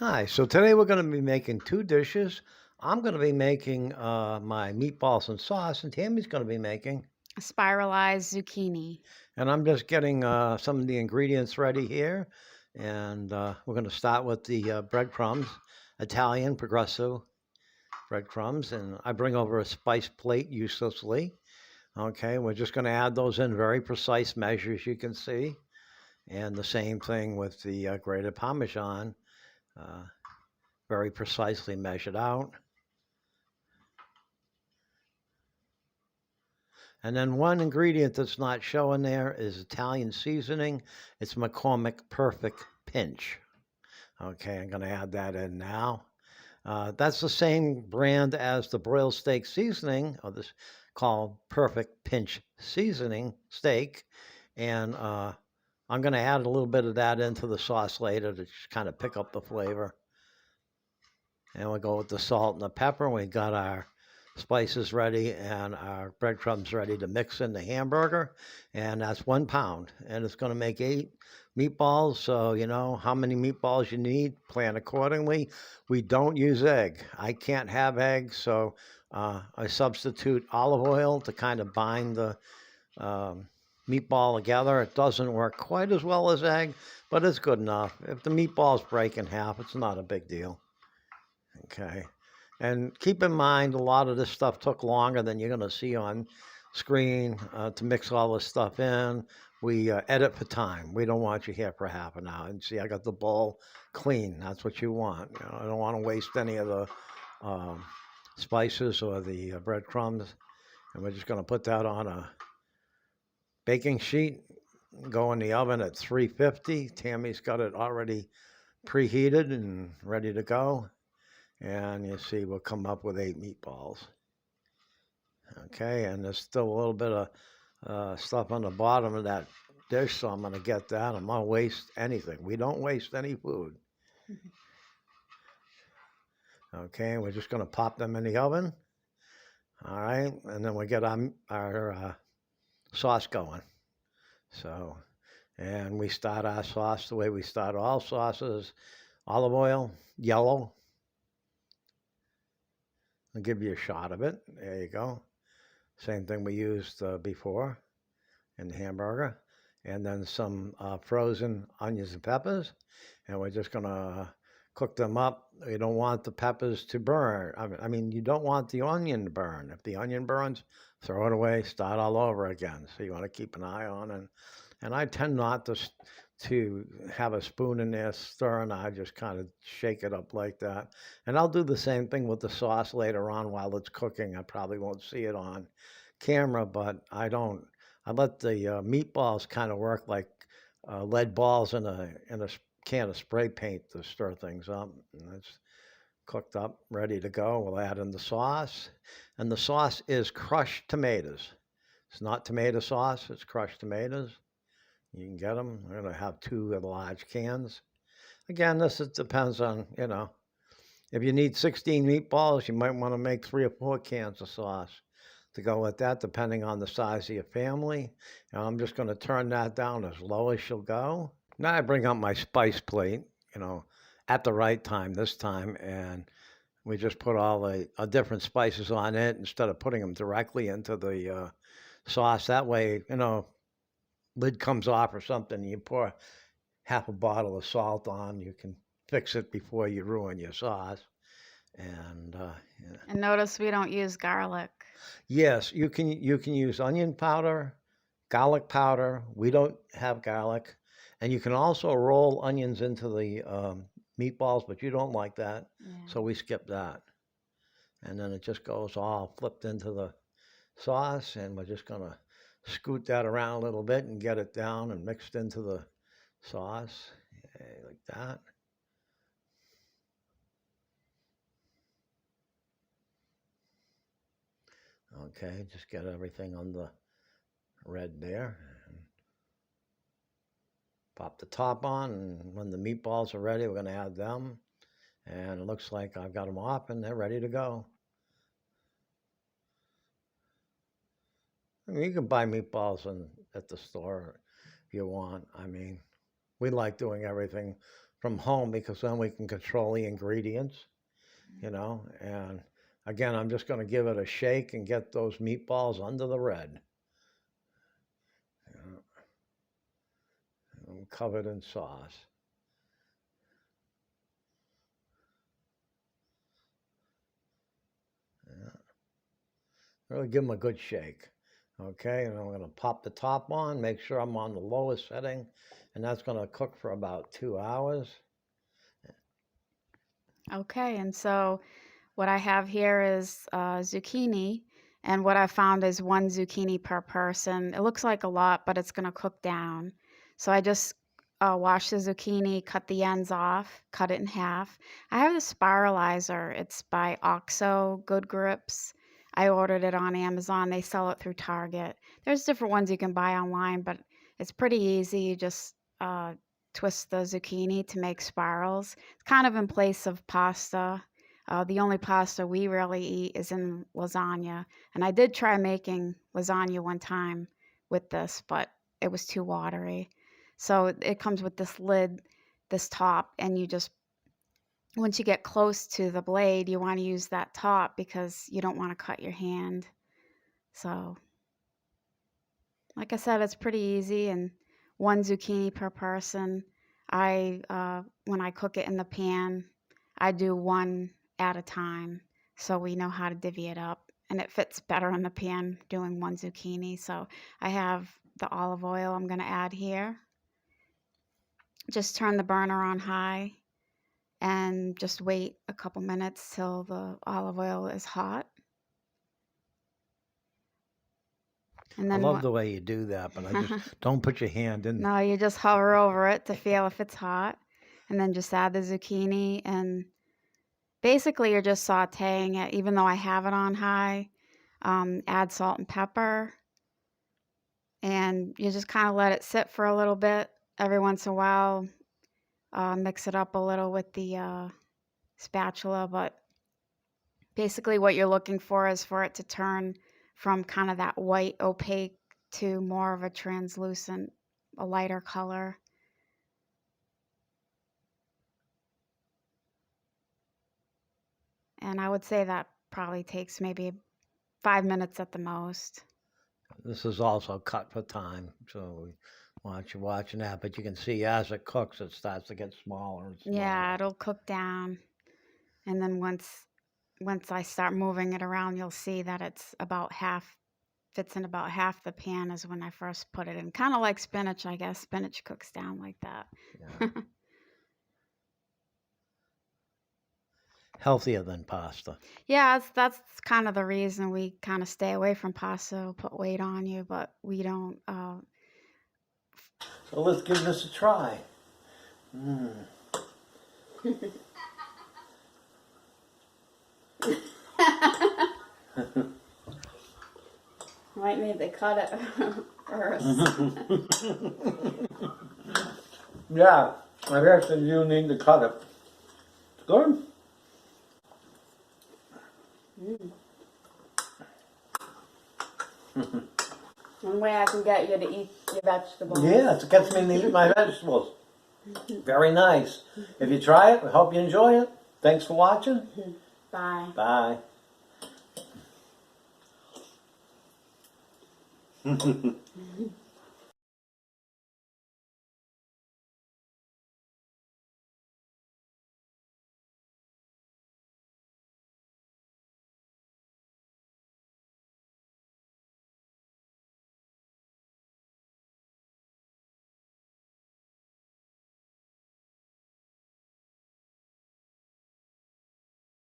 Hi, so today we're going to be making two dishes. I'm going to be making my meatballs and sauce, and Tammy's going to be making. Spiralized zucchini. And I'm just getting some of the ingredients ready here. And we're going to start with the breadcrumbs, Italian progresso breadcrumbs. And I bring over a spice plate uselessly. Okay, we're just going to add those in very precise measures, you can see. And the same thing with the grated Parmesan, uh, very precisely measured out. And then one ingredient that's not showing there is Italian seasoning. It's McCormick Perfect Pinch. Okay, I'm going to add that in now. That's the same brand as the broiled steak seasoning, or this called Perfect Pinch Seasoning Steak. And I'm going to add a little bit of that into the sauce later to just kind of pick up the flavor. And we'll go with the salt and the pepper. We got our spices ready and our breadcrumbs ready to mix in the hamburger. And that's 1 pound. And it's going to make 8 meatballs. So, you know how many meatballs you need, plan accordingly. We don't use egg. I can't have eggs. So I substitute olive oil to kind of bind the meatball together. It doesn't work quite as well as egg, but it's good enough. If the meatballs break in half, it's not a big deal. Okay. And keep in mind, a lot of this stuff took longer than you're going to see on screen to mix all this stuff in. We edit for time. We don't want you here for half an hour. And see, I got the bowl clean. That's what you want. You know, I don't want to waste any of the um, spices or the breadcrumbs. And we're just going to put that on a baking sheet, go in the oven at 350. Tammy's got it already preheated and ready to go. And you see, we'll come up with 8 meatballs. Okay, and there's still a little bit of stuff on the bottom of that dish, so I'm going to get that. I'm not waste anything. We don't waste any food. Okay, we're just going to pop them in the oven. All right, and then we get our sauce going. So, and we start our sauce the way we start all sauces: olive oil, yellow. I'll give you a shot of it. There you go. Same thing we used before in the hamburger. And then some frozen onions and peppers. And we're just going to cook them up. You don't want the peppers to burn. I mean, you don't want the onion to burn. If the onion burns, throw it away, start all over again. So you want to keep an eye on it. And I tend not to have a spoon in there stirring. I just kind of shake it up like that. And I'll do the same thing with the sauce later on while it's cooking. I probably won't see it on camera, but I don't. I let the meatballs kind of work like lead balls in a can of spray paint to stir things up. And it's cooked up, ready to go. We'll add in the sauce, and the sauce is crushed tomatoes. It's not tomato sauce; it's crushed tomatoes. You can get them. We're going to have 2 of the large cans. Again, depends on, if you need 16 meatballs, you might want to make 3 or 4 cans of sauce to go with that, depending on the size of your family. And I'm just going to turn that down as low as she'll go. Now I bring out my spice plate, you know, at the right time this time, and we just put all the different spices on it instead of putting them directly into the sauce. That way, lid comes off or something, you pour half a bottle of salt on, you can fix it before you ruin your sauce. And yeah. And notice we don't use garlic. Yes, you can use onion powder, garlic powder. We don't have garlic, and you can also roll onions into the meatballs, but you don't like that, Yeah. so we skip that. And then it just goes all flipped into the sauce, and we're just gonna scoot that around a little bit and get it down and mixed into the sauce, like that. Okay, just get everything on the red there. And pop the top on, and when the meatballs are ready, we're going to add them. And it looks like I've got them off and they're ready to go. I mean, you can buy meatballs at the store if you want. I mean, we like doing everything from home because then we can control the ingredients, you know. And again, I'm just going to give it a shake and get those meatballs under the red. Covered in sauce. Yeah. Really give them a good shake. Okay, and I'm going to pop the top on, make sure I'm on the lowest setting, and that's going to cook for about 2 hours. Okay, and so what I have here is zucchini, and what I found is 1 zucchini per person. It looks like a lot, but it's going to cook down. So I just wash the zucchini, cut the ends off, cut it in half. I have the spiralizer. It's by Oxo Good Grips. I ordered it on Amazon. They sell it through Target. There's different ones you can buy online, but it's pretty easy. You just twist the zucchini to make spirals. It's kind of in place of pasta. The only pasta we really eat is in lasagna. And I did try making lasagna one time with this, but it was too watery. So it comes with this lid, this top, and you just, once you get close to the blade, you want to use that top because you don't want to cut your hand. So, like I said, it's pretty easy, and 1 zucchini per person. When I cook it in the pan, I do 1 at a time, so we know how to divvy it up, and it fits better in the pan doing 1 zucchini. So I have the olive oil I'm going to add here. Just turn the burner on high and just wait a couple minutes till the olive oil is hot. And I then love the way you do that, but I just don't put your hand in. No, you just hover over it to feel if it's hot, and then just add the zucchini, and basically you're just sauteing it, even though I have it on high. Add salt and pepper, and you just kind of let it sit for a little bit. Every once in a while, mix it up a little with the spatula, but basically what you're looking for is for it to turn from kind of that white opaque to more of a translucent, a lighter color. And I would say that probably takes maybe 5 minutes at the most. This is also cut for time, so watching that. But you can see as it cooks, it starts to get smaller and smaller. Yeah, it'll cook down. And then once I start moving it around, you'll see that it's about half, fits in about half the pan as when I first put it in. Kind of like spinach, I guess. Spinach cooks down like that. Yeah. Healthier than pasta. Yeah, that's kind of the reason we kind of stay away from pasta. It'll put weight on you, but we don't. So let's give this a try. Might need to cut it first. Yeah, I guess you need to cut it. It's good. One way I can get you to eat your vegetables. Yeah, it gets me to eat my vegetables. Very nice. If you try it, I hope you enjoy it. Thanks for watching. Bye. Bye.